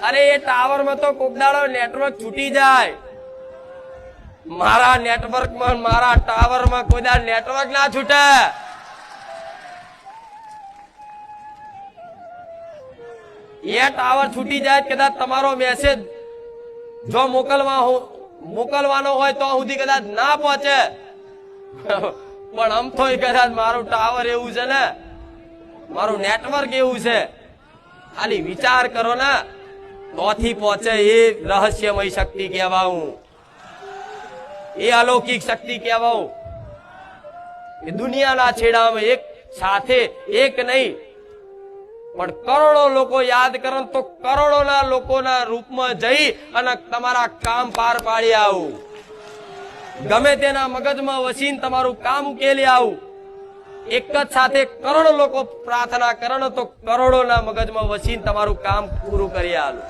अरे ये टावर में तो कोकदाड़ो नेटवर्क छूटी जाए, मारा नेटवर्क में मारा टावर में कोई दाड़ नेटवर्क ना छूटे। ये टावर छूटी जाए कदाच तमारो मैसेज जो मोकलवानो होय तो સુધી કદાચ ના પહોંચે, પણ આમ તો કદાચ મારું ટાવર એવું છે ને, મારું નેટવર્ક એવું છે, ખાલી વિચાર કરો ને તોથી પહોંચે। એ રહસ્યમય શક્તિ કહેવાઉં, એ અલૌકિક શક્તિ કહેવાઉં। એ દુનિયાના છેડામાં એક સાથે એક નહીં પણ કરોડો લોકો યાદ કરે તો કરોડોના લોકોના રૂપમાં જઈ અને તમારા કામ પાર પાડી આવું, ગમે તેના મગજમાં વસીને તમારું કામ ઉકેલી આવું। એક જ સાથે કરોડો લોકો પ્રાર્થના કરે તો કરોડોના મગજમાં વસીને તમારું કામ પૂરું કરી આલું।